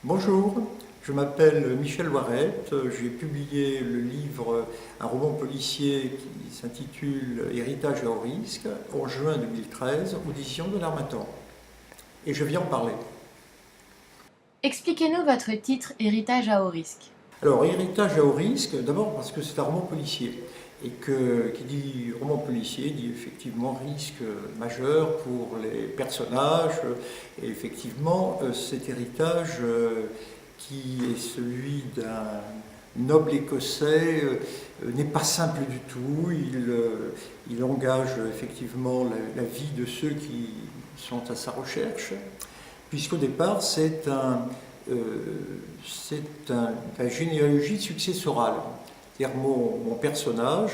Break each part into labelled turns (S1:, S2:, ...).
S1: Bonjour, je m'appelle Michel Loirette, j'ai publié le livre, un roman policier qui s'intitule Héritage à haut risque en juin 2013, audition de l'Harmattan. Et je viens en parler.
S2: Expliquez-nous votre titre Héritage à haut risque.
S1: Alors, Héritage à haut risque, d'abord parce que c'est un roman policier. Et qui dit roman policier dit effectivement risque majeur pour les personnages. Et effectivement, cet héritage qui est celui d'un noble écossais n'est pas simple du tout. Il engage effectivement la vie de ceux qui sont à sa recherche, puisqu'au départ c'est la généalogie successorale. C'est-à-dire mon personnage,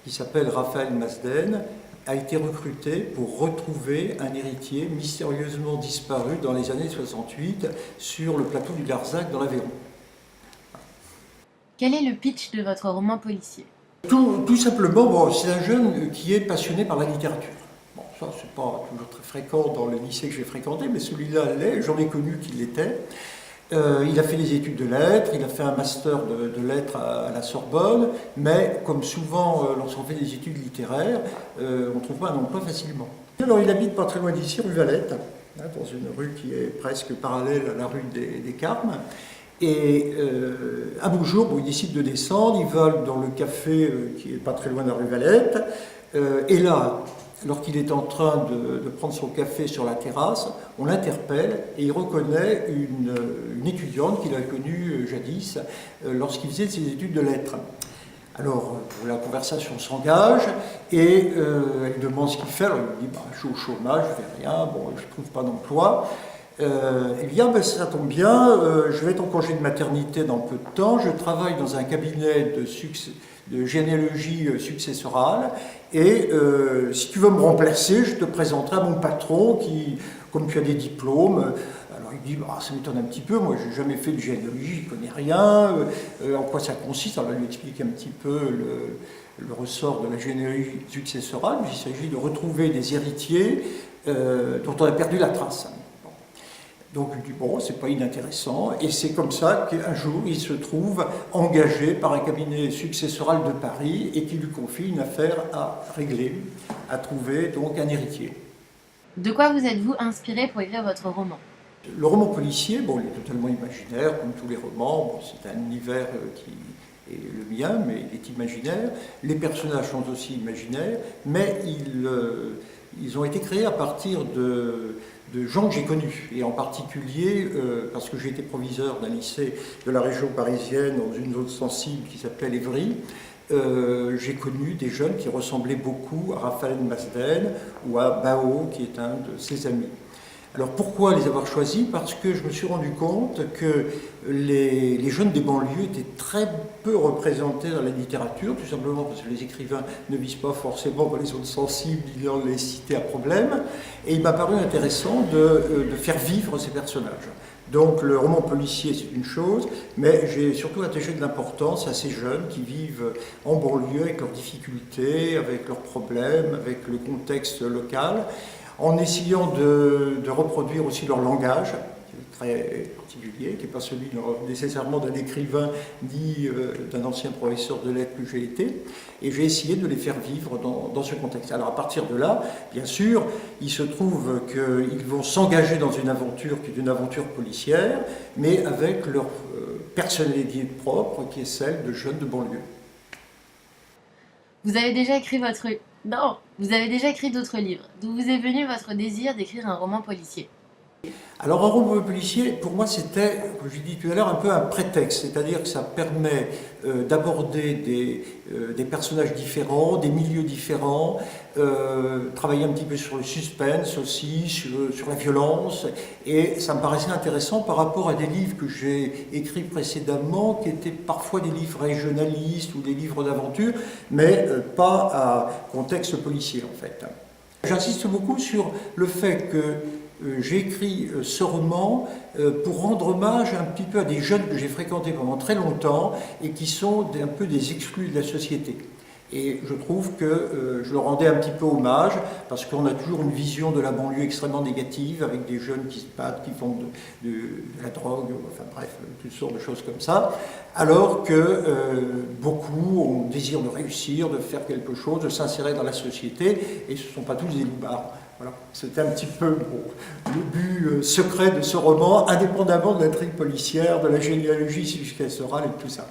S1: qui s'appelle Raphaël Masden, a été recruté pour retrouver un héritier mystérieusement disparu dans les années 68 sur le plateau du Larzac dans l'Aveyron.
S2: Quel est le pitch de votre roman policier?
S1: Tout simplement, c'est un jeune qui est passionné par la littérature. Bon, ça, c'est pas toujours très fréquent dans le lycée que j'ai fréquenté, mais celui-là l'est, j'en ai connu qui l'était. Il a fait des études de lettres, il a fait un master de lettres à la Sorbonne, mais comme souvent lorsqu'on fait des études littéraires, on ne trouve pas un emploi facilement. Alors il habite pas très loin d'ici, rue Valette, dans une rue qui est presque parallèle à la rue des Carmes. Et un beau jour, il décide de descendre, il va dans le café qui est pas très loin de la rue Valette, et là, alors qu'il est en train de prendre son café sur la terrasse, on l'interpelle et il reconnaît une étudiante qu'il a connue jadis lorsqu'il faisait ses études de lettres. Alors la conversation s'engage et elle demande ce qu'il fait. Alors il dit je suis au chômage, je ne fais rien, je ne trouve pas d'emploi. Elle dit ça tombe bien, je vais être en congé de maternité dans peu de temps, je travaille dans un cabinet de généalogie successorale et si tu veux me remplacer, je te présenterai à mon patron qui, comme tu as des diplômes, alors il dit ça m'étonne un petit peu, moi j'ai jamais fait de généalogie, je connais rien, en quoi ça consiste, alors il lui explique un petit peu le ressort de la généalogie successorale, il s'agit de retrouver des héritiers dont on a perdu la trace. Donc il dit c'est pas inintéressant, et c'est comme ça qu'un jour il se trouve engagé par un cabinet successoral de Paris et qui lui confie une affaire à régler, à trouver donc un héritier.
S2: De quoi vous êtes-vous inspiré pour écrire votre roman?
S1: Le roman policier, il est totalement imaginaire, comme tous les romans, c'est un univers qui est le mien, mais il est imaginaire. Les personnages sont aussi imaginaires, mais ils ont été créés à partir de gens que j'ai connus, et en particulier parce que j'ai été proviseur d'un lycée de la région parisienne dans une zone sensible qui s'appelle Évry. J'ai connu des jeunes qui ressemblaient beaucoup à Raphaël Masden ou à Bao, qui est un de ses amis. Alors pourquoi les avoir choisis? Parce que je me suis rendu compte que les jeunes des banlieues étaient très peu représentés dans la littérature, tout simplement parce que les écrivains ne visent pas forcément dans les zones sensibles ni dans les cités à problème, et il m'a paru intéressant de faire vivre ces personnages. Donc le roman policier c'est une chose, mais j'ai surtout attaché de l'importance à ces jeunes qui vivent en banlieue avec leurs difficultés, avec leurs problèmes, avec le contexte local, en essayant de reproduire aussi leur langage, qui est très particulier, qui n'est pas celui nécessairement d'un écrivain ni d'un ancien professeur de lettres que j'ai été, et j'ai essayé de les faire vivre dans ce contexte. Alors à partir de là, bien sûr, il se trouve qu'ils vont s'engager dans une aventure qui est une aventure policière, mais avec leur personnalité propre, qui est celle de jeunes de banlieue.
S2: Vous avez déjà écrit d'autres livres. D'où vous est venu votre désir d'écrire un roman policier?
S1: Alors un roman policier, pour moi, c'était, comme je l'ai dit tout à l'heure, un peu un prétexte, c'est-à-dire que ça permet d'aborder des personnages différents, des milieux différents, travailler un petit peu sur le suspense aussi, sur la violence, et ça me paraissait intéressant par rapport à des livres que j'ai écrits précédemment, qui étaient parfois des livres régionalistes ou des livres d'aventure, mais pas à contexte policier en fait. J'insiste beaucoup sur le fait que j'ai écrit ce roman pour rendre hommage un petit peu à des jeunes que j'ai fréquentés pendant très longtemps et qui sont un peu des exclus de la société. Et je trouve que je leur rendais un petit peu hommage, parce qu'on a toujours une vision de la banlieue extrêmement négative, avec des jeunes qui se battent, qui font de la drogue, enfin bref, toutes sortes de choses comme ça, alors que beaucoup ont le désir de réussir, de faire quelque chose, de s'insérer dans la société, et ce ne sont pas tous des loupards. Voilà. C'était un petit peu le but secret de ce roman, indépendamment de l'intrigue policière, de la généalogie successorale et de tout ça.